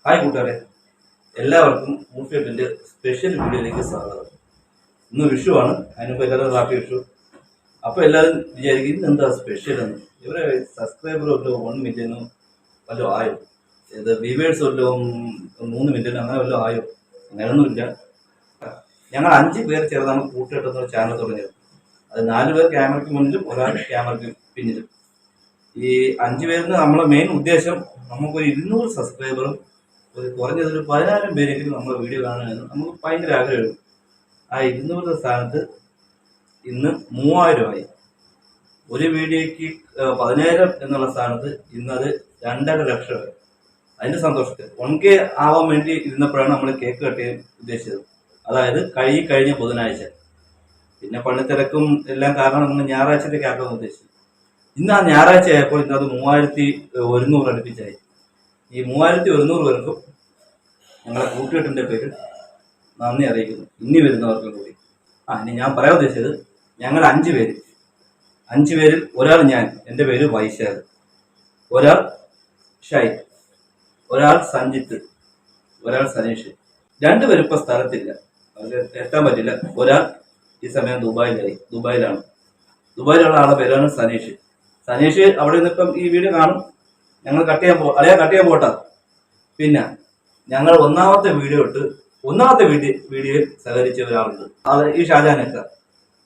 Hi കൂട്ടുകാരെ, എല്ലാവർക്കും മൂഫിയട്ടിൻ്റെ special വീഡിയോയിലേക്ക് സ്വാഗതം. ഇന്ന് വിഷുവാണ്, അതിനിപ്പോൾ എല്ലാവരും ഹാപ്പി വിഷു. അപ്പോൾ എല്ലാവരും വിചാരിക്കും എന്താ സ്പെഷ്യൽ എന്ന്. ഇവരെ സബ്സ്ക്രൈബർ വല്ലതും 1 മില്യനും വല്ലതും ആയോ, ഇത് വ്യൂവേഴ്സ് വല്ലതും 3 മില്യനും അങ്ങനെ വല്ലതും ആയോ? അങ്ങനെയൊന്നുമില്ല. ഞങ്ങൾ 5 പേർ ചേർന്നാണ് കൂട്ടുകെട്ടെന്നൊരു ചാനൽ തുടങ്ങിയത്. അത് 4 പേർ ക്യാമറയ്ക്ക് മുന്നിലും ഒരാൾ ക്യാമറയ്ക്ക് പിന്നിലും. ഈ 5 പേരിന് നമ്മളെ മെയിൻ ഉദ്ദേശം നമുക്കൊരു 200 സബ്സ്ക്രൈബറും ഒരു കുറഞ്ഞതൊരു 10,000 പേരെങ്കിലും നമ്മളെ വീഡിയോ കാണുമെന്ന് നമുക്ക് ഭയങ്കര ആഗ്രഹമുണ്ട്. ആ 200 സ്ഥാനത്ത് ഇന്ന് 3000 ആയി. ഒരു വീഡിയോയ്ക്ക് 10,000 എന്നുള്ള സ്ഥാനത്ത് ഇന്നത് 2.5 ലക്ഷം ആയി. അതിന്റെ സന്തോഷത്തിൽ 1K ആവാൻ വേണ്ടി ഇരുന്നപ്പോഴാണ് നമ്മൾ കേക്ക് കട്ട് ചെയ്യാൻ ഉദ്ദേശിച്ചത്. അതായത് കഴിഞ്ഞ ബുധനാഴ്ച. പിന്നെ പണിത്തിരക്കും എല്ലാം കാരണം നമ്മൾ ഞായറാഴ്ചത്തേക്ക് ആക്കാൻ ഉദ്ദേശിച്ചു. ഇന്ന് ആ ഞായറാഴ്ച ആയപ്പോൾ ഇന്നത് 3100 അടുപ്പിച്ചായി. ഈ 3100 പേർക്കും ഞങ്ങളെ കൂട്ടുകെട്ടിന്റെ പേരിൽ നന്ദി അറിയിക്കുന്നു. ഇനി വരുന്നവർക്കും കൂടി. ഇനി ഞാൻ പറയാൻ ഉദ്ദേശിച്ചത്, ഞങ്ങൾ 5 പേര്. 5 പേരിൽ ഒരാൾ ഞാൻ, എൻ്റെ പേര് വൈശാഖ്, ഒരാൾ ഷൈൻ, ഒരാൾ സഞ്ജിത്ത്, ഒരാൾ സനീഷ്. 2 പേര് ഇപ്പൊ സ്ഥലത്തില്ല, അവര് എത്താൻ പറ്റില്ല. ഒരാൾ ഈ സമയം ദുബായിലാണ്. ദുബായിലുള്ള ആളുടെ പേരാണ് സനീഷ്. സനീഷ് അവിടെ നിന്നിപ്പം ഈ വീഡിയോ കാണും. ഞങ്ങൾ കട്ട് ചെയ്യാൻ പോട്ടാ. പിന്നെ ഞങ്ങൾ ഒന്നാമത്തെ വീഡിയോയിൽ സഹകരിച്ച ഒരാളുണ്ട്, അത് ഈ ഷാജാനൊക്കെ.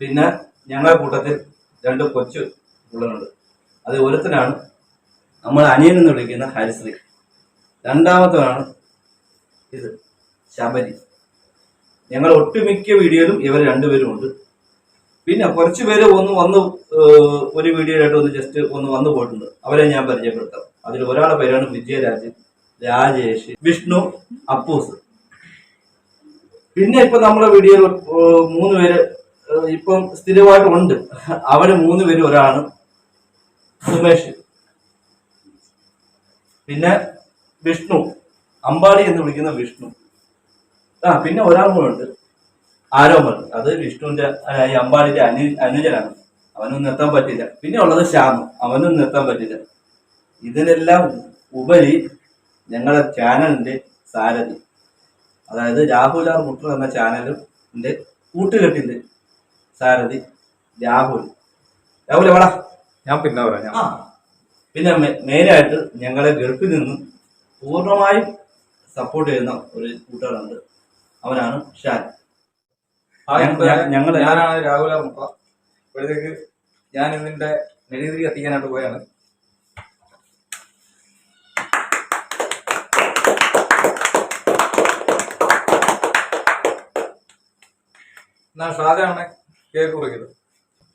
പിന്നെ ഞങ്ങളുടെ കൂട്ടത്തിൽ 2 കൊച്ചു പിള്ളേരുണ്ട്. അത് ഒരുത്തനാണ് നമ്മൾ അനിയൻ എന്ന് വിളിക്കുന്ന ഹരിശ്രീ. രണ്ടാമത്തവനാണ് ഇത് ശബരി. ഞങ്ങൾ ഒട്ടുമിക്ക വീഡിയോയിലും ഇവർ 2 പേരും ഉണ്ട്. പിന്നെ കുറച്ച് പേര് ഒരു വീഡിയോയിലായിട്ട് ജസ്റ്റ് വന്നു പോയിട്ടുണ്ട്. അവരെ ഞാൻ പരിചയപ്പെടുത്താം. അതിൽ ഒരാളുടെ പേരാണ് വിജയരാജ്, രാജേഷ്, വിഷ്ണു, അപ്പൂസ്. പിന്നെ ഇപ്പൊ നമ്മളെ വീഡിയോയിൽ 3 പേര് ഇപ്പം സ്ഥിരമായിട്ട് ഉണ്ട്. അവര് 3 പേര് ഒരാളാണ് സുമേഷ്, പിന്നെ വിഷ്ണു, അമ്പാടി എന്ന് വിളിക്കുന്ന വിഷ്ണു. പിന്നെ ഒരാൾ കൂടെ ഉണ്ട്, ആരോമൽ. അത് വിഷ്ണുവിന്റെ അമ്പാടിന്റെ അനുജനാണ്. അവനൊന്നും എത്താൻ പറ്റില്ല. പിന്നെ ഉള്ളത് ശ്യാം, അവനൊന്നും എത്താൻ പറ്റില്ല. ഇതിനെല്ലാം ഉപരി ഞങ്ങളുടെ ചാനലിന്റെ സാരഥി, അതായത് രാഹുലാർ മുട്ടർ എന്ന ചാനലിന്റെ കൂട്ടുകെട്ടിന്റെ സാരഥി രാഹുൽ. എവിടാ? ഞാൻ പിന്നെ പറയാം. പിന്നെ മെയിനായിട്ട് ഞങ്ങളെ ഗൾഫിൽ നിന്നും പൂർണ്ണമായും സപ്പോർട്ട് ചെയ്യുന്ന ഒരു കൂട്ടുകാരുണ്ട്, അവനാണ് ഷാൻ. ഞാനാണ് രാഹുലാർ മുട്ട. ഇപ്പോഴത്തേക്ക് ഞാൻ ഇതിന്റെ മെഴുകുതിരി കത്തിക്കാനായിട്ട് പോയാണ്. എന്നാ ഷാജാണ് കേക്ക് കുറിക്കുന്നത്.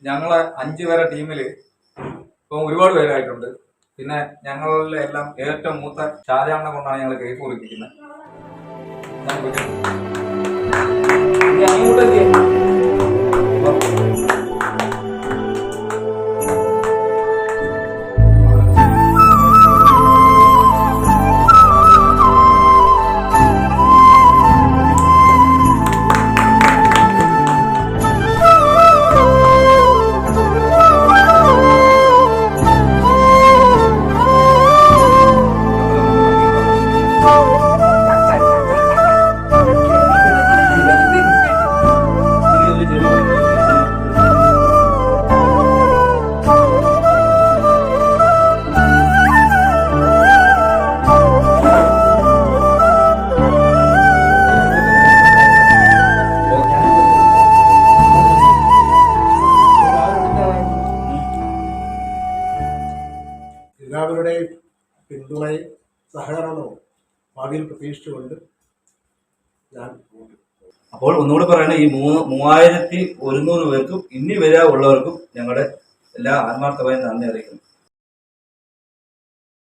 ഞങ്ങളെ 5 പേരെ ടീമില് ഇപ്പം ഒരുപാട് പേരായിട്ടുണ്ട്. പിന്നെ ഞങ്ങളിലെ എല്ലാം ഏറ്റവും മൂത്ത ഷാജാനെ കൊണ്ടാണ് ഞങ്ങൾ കേക്ക് കുറിപ്പിക്കുന്നത്. എല്ലാവരുടെയും പിന്തുണയും സഹകരണവും ഭാവിയിൽ പ്രതീക്ഷിച്ചുകൊണ്ട് ഞാൻ. അപ്പോൾ ഒന്നുകൂടെ പറയണേ, ഈ 3100 പേർക്കും ഇനി ഉള്ളവർക്കും ഞങ്ങളുടെ എല്ലാ ആത്മാർത്ഥമായി നന്ദി അറിയിക്കുന്നു.